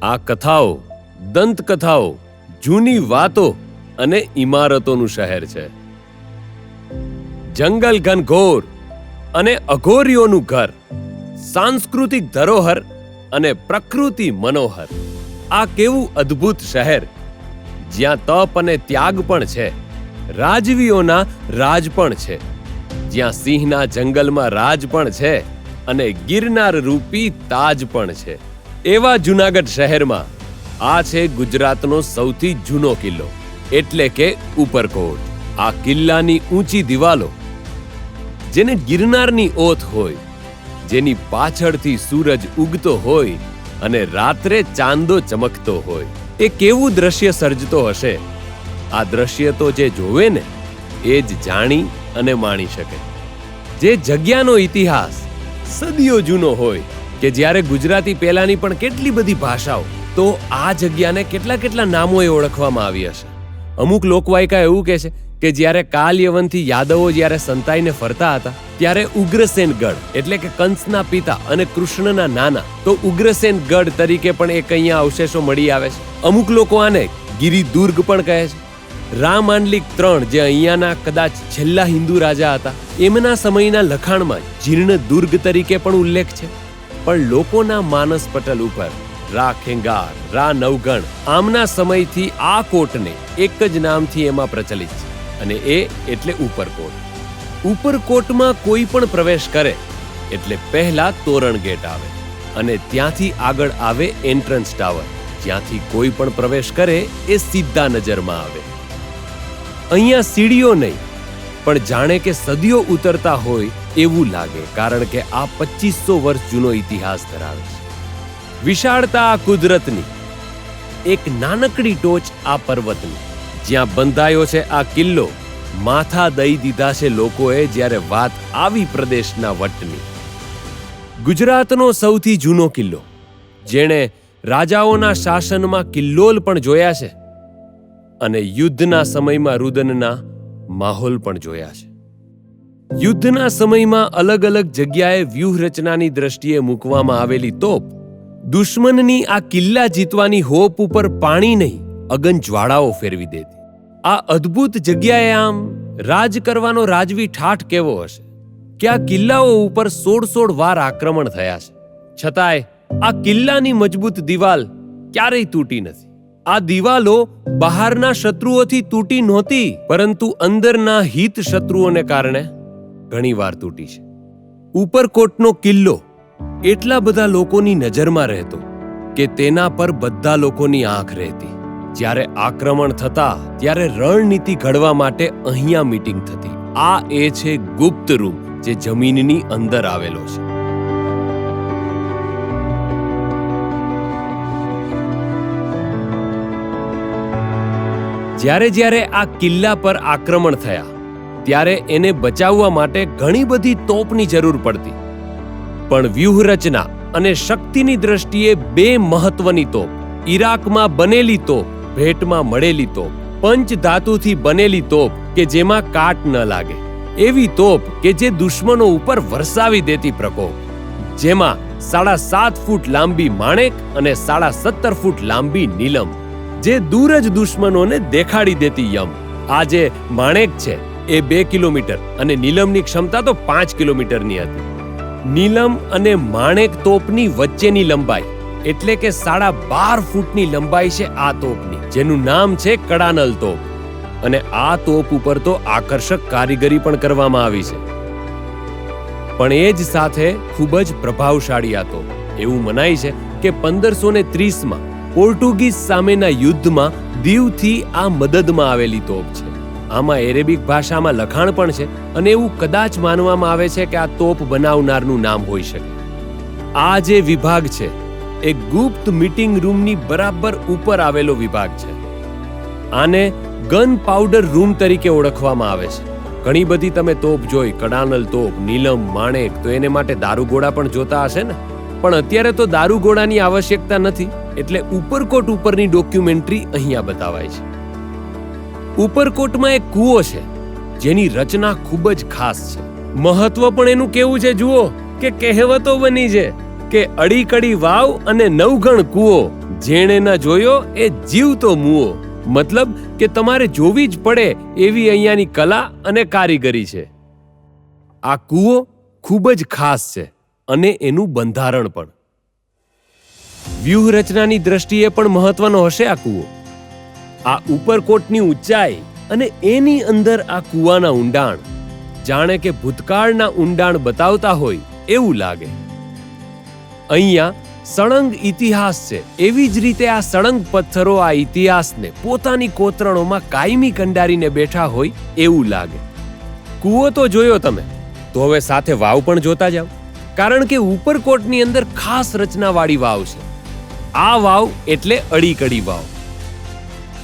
આ કથાઓ, દંતકથાઓ, જૂની વાતો અને ઇમારતોનું શહેર છે. જંગલ ઘનઘોર અને અઘોરીઓનું ઘર, સાંસ્કૃતિક ધરોહર અને પ્રકૃતિ મનોહર. આ કેવું અદ્ભુત શહેર, જ્યાં તપ અને ત્યાગ પણ છે, રાજવીઓના રાજ પણ છે, જ્યાં સિંહના જંગલમાં રાજ પણ છે અને ગિરનાર રૂપી તાજ પણ છે. એવા જૂનાગઢ શહેરમાં આ છે ગુજરાતનો સૌથી જૂનો કિલ્લો, એટલે કે ઉપરકોટ. આ કિલ્લાની ઊંચી દિવાલો, જેને ગિરનારની ઓથ હોય, જેની પાછળથી સૂરજ ઉગતો હોય અને રાત્રે ચાંદો ચમકતો હોય, એ કેવું દ્રશ્ય સર્જતો હશે. આ દ્રશ્ય તો જે જોવે ને એ જ જાણી અને માણી શકે. જે જગ્યાનો ઇતિહાસ સદીઓ જૂનો હોય, કે જ્યારે ગુજરાતી પહેલાની પણ કેટલી બધી ભાષાઓ, તો આ જગ્યાને કેટલા કેટલા નામોએ ઓળખવામાં આવી હશે. અમુક લોકવાયકા એવું કહે છે કે જ્યારે કાલ યવનથી યાદવો જ્યારે સંતાઈને ફરતા હતા, ત્યારે ઉગ્રસેનગઢ એટલે કે કંસના પિતા અને કૃષ્ણના નાના, તો ઉગ્રસેનગઢ તરીકે પણ એક અહીંયા અવશેષો મળી આવે છે. અમુક લોકો આને ગિરિદુર્ગ પણ કહે છે. રામાંડલિક III, જે અહીંયાના કદાચ છેલ્લા હિન્દુ રાજા હતા, એમના સમયના લખાણમાં જીર્ણ દુર્ગ તરીકે પણ ઉલ્લેખ છે. પણ લોકોના માનસ પટલ ઉપર રા ખેંગાર, રા નવગણ આમના સમયથી આ કોટને એક જ નામથી એમાં પ્રચલિત છે, અને એ એટલે ઉપરકોટ. ઉપરકોટમાં કોઈ પણ પ્રવેશ કરે એટલે પહેલા તોરણ ગેટ આવે અને ત્યાંથી આગળ આવે એન્ટ્રન્સ ટાવર, જ્યાંથી કોઈ પણ પ્રવેશ કરે એ સીધા નજરમાં આવે. અહીંયા સીડીઓ નહીં, પણ જાણે કે સદીઓ ઉતરતા હોય એવું લાગે, કારણ કે આ 2500 વર્ષ જૂનો ઇતિહાસ ધરાવે છે. વિશાળતા આ કુદરતની, એક નાનકડી ટોચ આ પર્વતની, જ્યાં બંધાયો છે આ કિલ્લો, માથા દઈ દીધા છે લોકોએ જ્યારે વાત આવી પ્રદેશના વટની. ગુજરાતનો સૌથી જૂનો કિલ્લો, જેણે રાજાઓના શાસનમાં કિલ્લોલ પણ જોયા છે અને યુદ્ધના સમયમાં રુદનના માહોલ પણ જોયા છે. યુદ્ધના સમયમાં અલગ અલગ જગ્યાએ વ્યૂહરચનાની દ્રષ્ટિએ મૂકવામાં આવેલી તોપ દુશ્મનની આ કિલ્લા જીતવાની હોપ ઉપર પાણી નહીં, અગન જ્વાળાઓ ફેરવી દેતી. આ અદ્ભુત જગ્યાએ આમ રાજ કરવાનો રાજવી ઠાઠ કેવો હશે કે આ કિલ્લાઓ ઉપર 16 વાર આક્રમણ થયા છે, છતાંય આ કિલ્લાની મજબૂત દિવાલ ક્યારેય તૂટી નથી. આ દિવાલો બહારના શત્રુઓથી તૂટી નહોતી, પરંતુ અંદરના હિત શત્રુઓને કારણે ઘણીવાર તૂટી છે. ઉપરકોટનો કિલ્લો એટલા બધા લોકોની નજરમાં રહેતો કે તેના પર બધા લોકોની આંખ રહેતી. જ્યારે આક્રમણ થતા ત્યારે રણનીતિ ઘડવા માટે અહીંયા મીટિંગ થતી. આ એ છે ગુપ્ત રૂમ, જે જમીનની અંદર આવેલો છે. જ્યારે જ્યારે આ કિલ્લા પર આક્રમણ થયા, ત્યારે એને બચાવવા માટે ઘણી બધી તોપની જરૂર પડતી. પણ વ્યૂહરચના અને શક્તિની દ્રષ્ટિએ બે મહત્વની તોપ, ઈરાકમાં બનેલી તોપ, ભેટમાં મળેલી તોપ, પંચધાતુથી બનેલી તોપ કે જેમાં કાટ ન લાગે, એવી તોપ કે જે દુશ્મનો ઉપર વરસાવી દેતી પ્રકોપ, જેમાં 7.5 ફૂટ લાંબી માણેક અને 17.5 ફૂટ લાંબી નીલમ, જે દૂર જ દુશ્મનોને દેખાડી દેતી યમ. આ જે માણેક છે એ 2 કિલોમીટર અને નીલમની ક્ષમતા તો 5 કિલોમીટરની હતી. નીલમ અને માણેક તોપની વચ્ચેની લંબાઈ એટલે કે 12.5 ફૂટની લંબાઈ છે આ તોપની, જેનું નામ છે કડાનલ તોપ. અને આ તોપ ઉપર તો આકર્ષક કારીગરી પણ કરવામાં આવી છે. પણ એ જ સાથે ખૂબ જ પ્રભાવશાળી આ તોપ. એવું મનાય છે કે 1530માં પોર્ટુગીઝ સામેના યુદ્ધમાં દીવથી આ મદદમાં આવેલી તોપ છે. આમાં એરેબિક ભાષામાં લખાણ પણ છે અને એવું કદાચ માનવામાં આવે છે કે આ તોપ બનાવનારનું નામ હોઈ શકે. આ જે વિભાગ છે એ ગુપ્ત મીટિંગ રૂમની બરાબર ઉપર આવેલો વિભાગ છે. આને ગન પાવડર રૂમ તરીકે ઓળખવામાં આવે છે. ઘણી બધી તમે તોપ જોઈ, કડાનલ તોપ, નીલમ, માણેક, તો એને માટે દારૂગોળા પણ જોતા હશે ને. પણ અત્યારે તો દારૂગોળાની આવશ્યકતા નથી, એટલે ઉપરકોટ ઉપરની ડોક્યુમેન્ટરી અહીંયા બતાવાય છે. ઉપરકોટમાં એક કૂવો છે જેની રચના ખૂબ જ ખાસ છે. મહત્વ પણ એનું કેવું છે જુઓ, કે કહેવતો બની છે કે અડીકડી વાવ અને નવગણ કૂવો, જેણે ન જોયો એ જીવતો મુઓ. મતલબ કે તમારે જોવી જ પડે એવી અહીંયાની કલા અને કારીગરી છે. આ કૂવો ખૂબ જ ખાસ છે અને એનું બંધારણ પણ. વ્યૂહરચનાની દ્રષ્ટિએ પણ મહત્વનો હશે આ કૂવો. આ ઉપરકોટની ઊંચાઈ અને એની અંદર આ કૂવાના ઊંડાણ જાણે કે ભૂતકાળના ઊંડાણ બતાવતા હોય એવું લાગે. અહીંયા સળંગ ઇતિહાસ છે. એવી જ રીતે આ સળંગ પથ્થરો આ ઇતિહાસને પોતાની કોતરણોમાં કાયમી કંડારીને બેઠા હોય એવું લાગે. કૂવો તો જોયો તમે, તો હવે સાથે વાવ પણ જોતા જાઓ, કારણ કે ઉપરકોટની અંદર ખાસ રચનાવાળી વાવ છે. આ વાવ એટલે અડીકડી વાવ,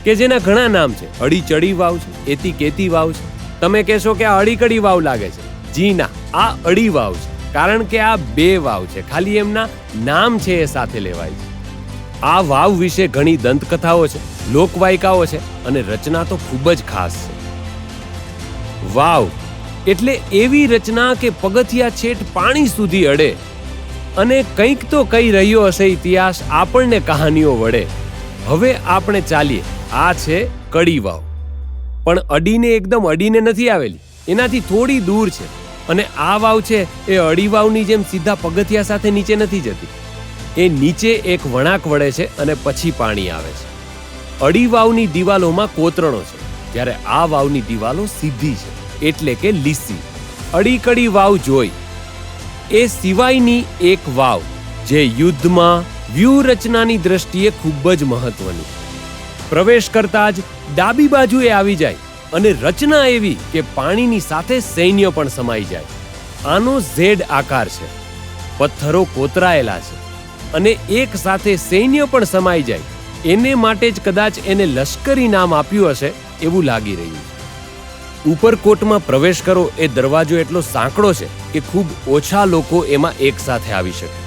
કે જેના ઘણા નામ છે. અડીચડી વાવ છે, એતી કેતી વાવ છે. તમે કહેશો કે આ અડીકડી વાવ લાગે છે. જી ના, આ અડી વાવ છે, કારણ કે આ બે વાવ છે, ખાલી એમના નામ છે એ સાથે લેવાય છે. આ વાવ વિશે ઘણી દંતકથાઓ છે, લોકવાયકાઓ છે અને રચના તો ખૂબ જ ખાસ છે. વાવ એટલે એવી રચના કે પગથિયા છેટ પાણી સુધી અડે અને કંઈક તો કહી રહ્યો હશે ઇતિહાસ આપણને કહાનીઓ વડે. હવે આપણે ચાલીએ. આ છે કડી વાવ, પણ અડીને એકદમ અડીને નથી આવેલી, એનાથી થોડી દૂર છે. અને આ વાવ છે એ અડી વાવની જેમ સીધા પગથિયા સાથે નીચે નથી જતી. એ નીચે એક વળાંક વળે છે અને પછી પાણી આવે છે. અડી વાવની દિવાલોમાં કોતરણો છે, જ્યારે આ વાવની દિવાલો સીધી છે, એટલે કે લીસી. અડીકડી વાવ જોઈ એ સિવાયની એક વાવ જે યુદ્ધમાં વ્યૂહરચનાની દ્રષ્ટિએ ખૂબ જ મહત્વની. પ્રવેશ કરતા જ ડાબી બાજુએ આવી જાય અને રચના એવી કે પાણીની સાથે સૈન્ય પણ સમાઈ જાય. આનો ઝેડ આકાર છે, પથ્થરો કોતરાયેલા છે અને એક સાથે સૈન્ય પણ સમાઈ જાય. એને માટે જ કદાચ એને લશ્કરી નામ આપ્યું હશે એવું લાગી રહ્યું છે. ઉપરકોટમાં પ્રવેશ કરો એ દરવાજો એટલો સાંકડો છે કે ખૂબ ઓછા લોકો એમાં એક સાથે આવી શકે,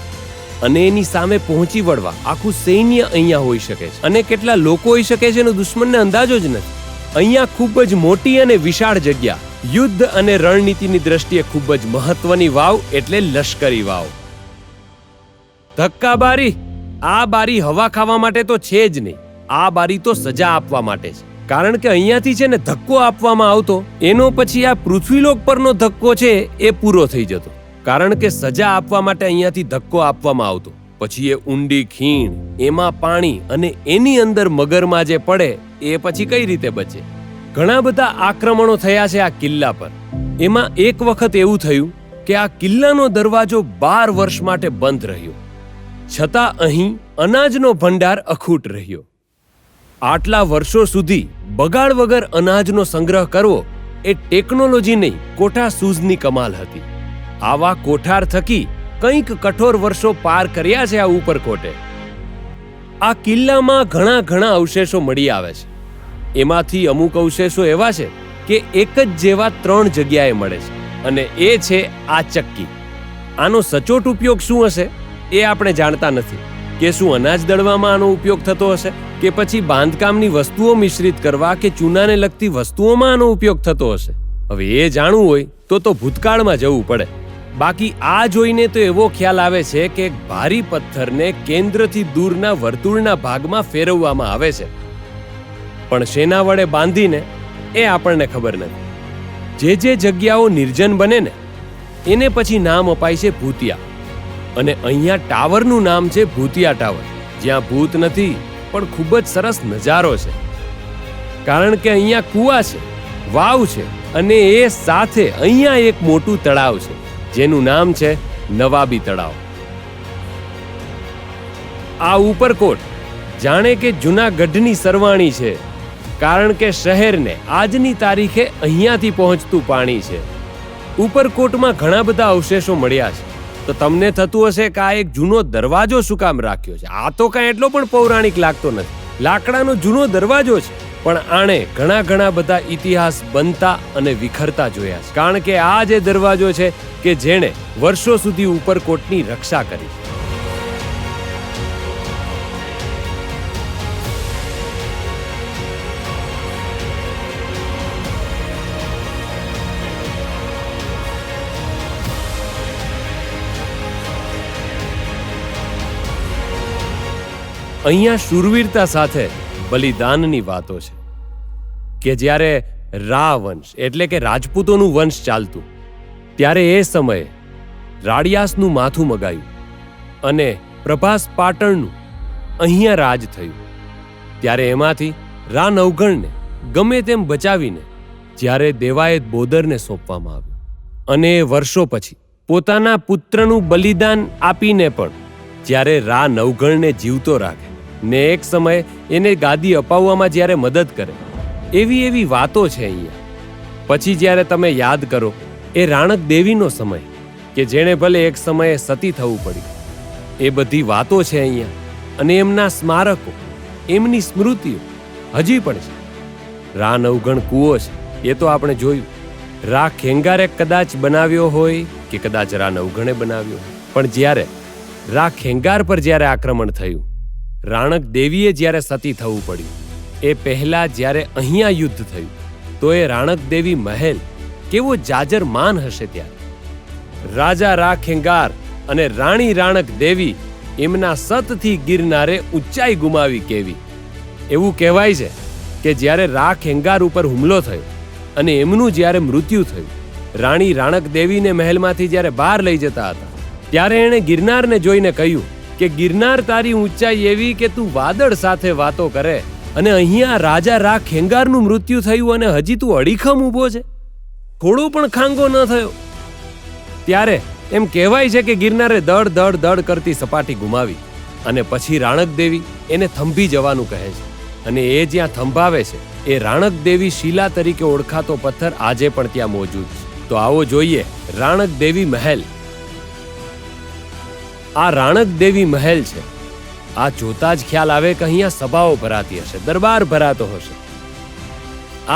અને એની સામે પહોંચી વળવા આખું સૈન્ય અહીંયા હોઈ શકે છે. અને કેટલા લોકો હોઈ શકે છે એનો દુશ્મનને અંદાજો જ નથી. અહીંયા ખૂબ જ મોટી અને વિશાળ જગ્યા. યુદ્ધ અને રણનીતિની દ્રષ્ટિએ ખૂબ જ મહત્વની વાવ એટલે લશ્કરી વાવ. ધક્કા બારી. આ બારી હવા ખાવા માટે તો છે જ નહીં, આ બારી તો સજા આપવા માટે છે. કારણ કે અહીંયાથી છે ને ધક્કો આપવામાં આવતો, એનો પછી આ પૃથ્વીલોક પરનો ધક્કો છે એ પૂરો થઈ જતો. કારણ કે સજા આપવા માટે અહીંયાથી ધક્કો આપવામાં આવતો, પછી એ ઊંડી ખીણ, એમાં પાણી અને એની અંદર મગરમાં જે પડે એ પછી કઈ રીતે બચે. ઘણા બધા આક્રમણો થયા છે આ કિલ્લા પર. એમાં એક વખત એવું થયું કે આ કિલ્લાનો દરવાજો 12 વર્ષ માટે બંધ રહ્યો, છતાં અહીં અનાજનો ભંડાર અખૂટ રહ્યો. આટલા વર્ષો સુધી બગાડ વગર અનાજનો સંગ્રહ કરવો એ ટેકનોલોજી નહીં, કોઠા સૂઝની કમાલ હતી. આવા કોઠાર થકી કંઈક કઠોર વર્ષો પાર કર્યા છે આ ઉપરકોટે. આ કિલ્લામાં ઘણા અવશેષો મળી આવે છે. એમાંથી અમુક અવશેષો એવા છે કે એક જ જેવા 3 જગ્યાએ મળે છે, અને એ છે આ ચક્કી. આનો સચોટ ઉપયોગ શું હશે એ આપણે જાણતા નથી. કે શું અનાજ દળવામાં આનો ઉપયોગ થતો હશે, કે પછી બાંધકામની વસ્તુઓ મિશ્રિત કરવા કે ચૂનાને લગતી વસ્તુઓમાં આનો ઉપયોગ થતો હશે. હવે એ જાણવું હોય તો ભૂતકાળમાં જવું પડે. બાકી આ જોઈને તો એવો ખ્યાલ આવે છે કે ભારી પથ્થરને કેન્દ્રથી દૂરના વર્તુળના ભાગમાં ફેરવવામાં આવે છે, પણ શેના વડે બાંધીને એ આપણને ખબર નથી. જે જગ્યાઓ નિર્જન બને ને એને પછી નામ અપાય છે ભૂતિયા. અને અહીંયા ટાવરનું નામ છે ભૂતિયા ટાવર, જ્યાં ભૂત નથી પણ ખૂબ જ સરસ નજારો છે. કારણ કે અહીંયા કૂવા છે, વાવ છે અને એ સાથે અહીંયા એક મોટું તળાવ છે જેનું નામ છે નવાબી તળાવ. આ ઉપરકોટ જાણે કે જૂનાગઢની સરવાણી છે, કારણ કે શહેરને આજની તારીખે અહીંયાથી પહોંચતું પાણી છે. ઉપરકોટમાં ઘણા બધા અવશેષો મળ્યા છે. તો તમને થતું હશે કે આ એક જૂનો દરવાજો શું કામ રાખ્યો છે. આ તો કાંઈ એટલો પણ પૌરાણિક લાગતો નથી. લાકડાનો જૂનો દરવાજો છે, પણ આણે ઘણા બધા ઇતિહાસ બનતા અને વિખરતા જોયા છે. કારણ કે આ જે દરવાજો છે કે જેણે વર્ષો સુધી ઉપરકોટની રક્ષા કરી. અહીંયા શૂરવીરતા સાથે બલિદાનની વાતો છે કે જ્યારે રા વંશ એટલે કે રાજપૂતોનું વંશ ચાલતું, ત્યારે એ સમયે રાડિયાસનું માથું મગાયું અને પ્રભાસ પાટણનું અહીંયા રાજ થયું. ત્યારે એમાંથી રા નવઘણને ગમે તેમ બચાવીને જ્યારે દેવાયત બોદરને સોંપવામાં આવ્યું અને વર્ષો પછી પોતાના પુત્રનું બલિદાન આપીને પણ જ્યારે રા નવઘણને જીવતો રાખે ને એક સમયે એને ગાદી અપાવવામાં જ્યારે મદદ કરે, એવી વાતો છે અહીંયા. પછી જ્યારે તમે યાદ કરો એ રાણક દેવીનો સમય કે જેણે ભલે એક સમયે સતી થવું પડ્યું, એ બધી વાતો છે અહીંયા. અને એમના સ્મારકો, એમની સ્મૃતિઓ હજી પણ છે. રા નવઘણ કૂવો છે એ તો આપણે જોયું. રા ખેંગારે કદાચ બનાવ્યો હોય કે કદાચ રા નવઘણે બનાવ્યો, પણ જ્યારે રા ખેંગાર પર જ્યારે આક્રમણ થયું, રાણક દેવીએ જ્યારે સતી થવું પડ્યું, એ પહેલા જ્યારે અહીંયા યુદ્ધ થયું, તો એ રાણક દેવી મહેલ કેવો જાજરમાન હશે. ત્યારે રાજા રા ખેંગાર અને રાણી રાણક દેવી એમના સતથી ગિરનારે ઊંચાઈ ગુમાવી કેવી. એવું કહેવાય છે કે જ્યારે રા ખેંગાર ઉપર હુમલો થયો અને એમનું જ્યારે મૃત્યુ થયું, રાણી રાણક દેવીને મહેલમાંથી જ્યારે બહાર લઈ જતા હતા, ત્યારે એણે ગિરનારને જોઈને કહ્યું કે ગિરનાર તારી ઊંચાઈ એવી કે તું વાદળ સાથે વાતો કરે, અને અહીંયા રાજા રા ખેંગારનું મૃત્યુ થયું અને હજી તું અડીખમ ઊભો છે, થોડો પણ ખાંગો ન થયો. ત્યારે એમ કહેવાય છે કે ગિરનારે દડ દડ દડ કરતી સપાટી ગુમાવી અને પછી રાણક દેવી એને થંભી જવાનું કહે છે. અને એ જ્યાં થંભાવે છે એ રાણક દેવી શિલા તરીકે ઓળખાતો પથ્થર આજે પણ ત્યાં મોજૂદ છે. તો આવો જોઈએ રાણક દેવી મહેલ. આ રાણક દેવી મહેલ છે. આ જોતા જ ખ્યાલ આવે કે અહીંયા સભાઓ ભરાતી હશે, દરબાર ભરાતો હશે.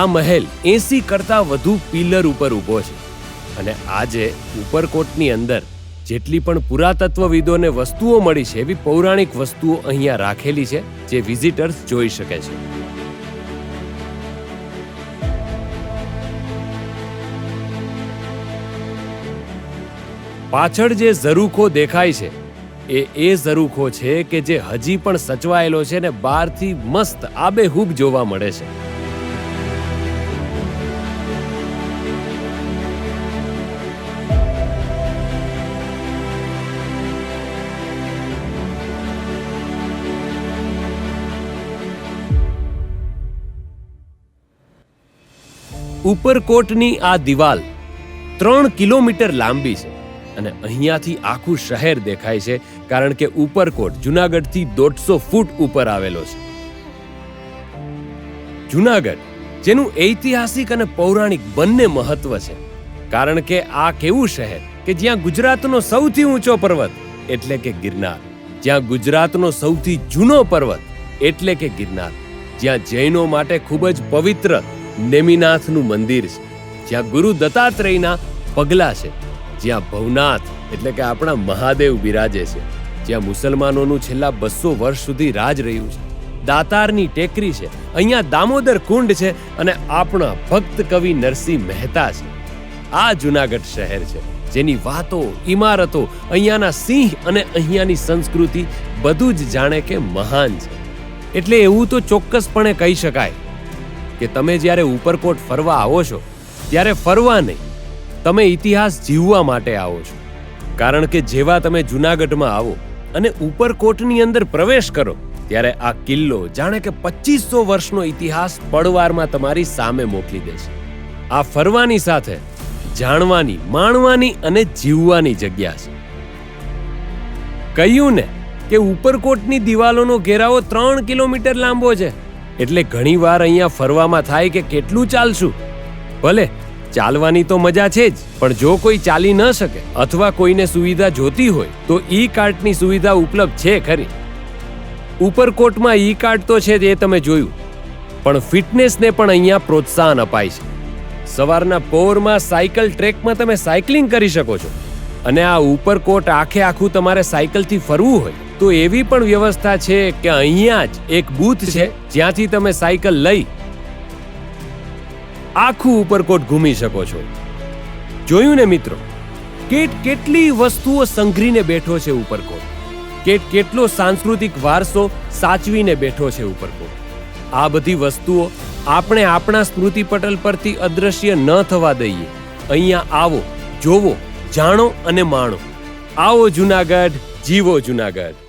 આ મહેલ 80 કરતા વધુ પિલર ઉપર ઊભો છે. અને આજે ઉપરકોટની અંદર જેટલી પણ પુરાતત્વવિદોને વસ્તુઓ મળી છે, એવી પૌરાણિક વસ્તુઓ અહીંયા રાખેલી છે જે વિઝિટર્સ જોઈ શકે છે. પાછળ જે ઝરૂખો દેખાય છે એ ઝરૂખો છે કે જે હજી પણ સચવાયેલો છે ને બહારથી મસ્ત આબેહૂબ જોવા મળે છે. ઉપરકોટની આ દિવાલ 3 કિલોમીટર લાંબી છે અને અહીંયાથી આખું શહેર દેખાય છે, કારણ કે ઉપરકોટ જુનાગઢથી 150 ફૂટ ઉપર આવેલો છે. જુનાગઢ જેનું ઐતિહાસિક અને પૌરાણિક બંને મહત્વ છે, કારણ કે આ કેવું શહેર કે જ્યાં ગુજરાતનો સૌથી ઊંચો પર્વત એટલે કે ગિરનાર, જ્યાં ગુજરાતનો સૌથી જૂનો પર્વત એટલે કે ગિરનાર, જ્યાં જૈનો માટે ખૂબ જ પવિત્ર નેમિનાથનું મંદિર છે, જ્યાં ગુરુ દત્તાત્રેયના પગલા છે, જ્યાં ભવનાથ એટલે કે આપણા મહાદેવ બિરાજે છે, જ્યાં મુસલમાનોનું છેલ્લા 200 વર્ષ સુધી રાજ રહ્યું છે, દાતારની ટેકરી છે, અહીંયા દામોદર કુંડ છે અને આપણા ભક્ત કવિ નરસિંહ મહેતા છે. આ જુનાગઢ શહેર છે જેની વાતો, ઇમારતો, અહીંયાના સિંહ અને અહીંયાની સંસ્કૃતિ બધું જ જાણે કે મહાન છે. એટલે એવું તો ચોક્કસપણે કહી શકાય કે તમે જ્યારે ઉપરકોટ ફરવા આવો છો ત્યારે ફરવા નહીં, તમે ઇતિહાસ જીવવા માટે આવો છો. કારણ કે જેવા તમે જુનાગઢમાં આવો અને ઉપરકોટની અંદર પ્રવેશ કરો ત્યારે આ કિલ્લો જાણે કે 2500 વર્ષનો ઇતિહાસ પળવારમાં તમારી સામે મોકલી દેશે. આ ફરવાની સાથે જાણવાની, માણવાની અને જીવવાની જગ્યા છે. કહ્યું ને કે ઉપરકોટની દિવાલોનો ઘેરાવો 3 કિલોમીટર લાંબો છે. એટલે ઘણી વાર અહીંયા ફરવામાં થાય કે કેટલું ચાલશું. ભલે ચાલવાની તો મજા છે જ, પણ જો કોઈ ચાલી ન શકે અથવા કોઈને સુવિધા જોતી હોય તો ઈ કાર્ટની સુવિધા ઉપલબ્ધ છે ખરી. ઉપરકોટમાં ઈ કાર્ટ તો છે જ, એ તમે જોયું, પણ ફિટનેસને પણ અહીંયા પ્રોત્સાહન અપાય છે. સવારના પોરમાં સાયકલ ટ્રેકમાં તમે સાયકલિંગ કરી શકો છો. અને આ ઉપરકોટ આખું તમારે સાયકલથી ફરવું હોય તો એવી પણ વ્યવસ્થા છે કે અહીંયા જ એક બૂથ છે જ્યાંથી તમે સાયકલ લઈ આખું ઉપરકોટ ઘૂમી શકો છો. જોયું ને મિત્રો, કેટલી વસ્તુઓ સંઘરીને બેઠો છે ઉપરકોટ. કેટલો સાંસ્કૃતિક વારસો સાચવીને બેઠો છે ઉપરકોટ. આ બધી વસ્તુઓ આપણે આપણા સ્મૃતિ પટલ પરથી અદ્રશ્ય ન થવા દઈએ. અહીંયા આવો, જોવો, જાણો અને માણો. આવો જુનાગઢ, જીવો જુનાગઢ.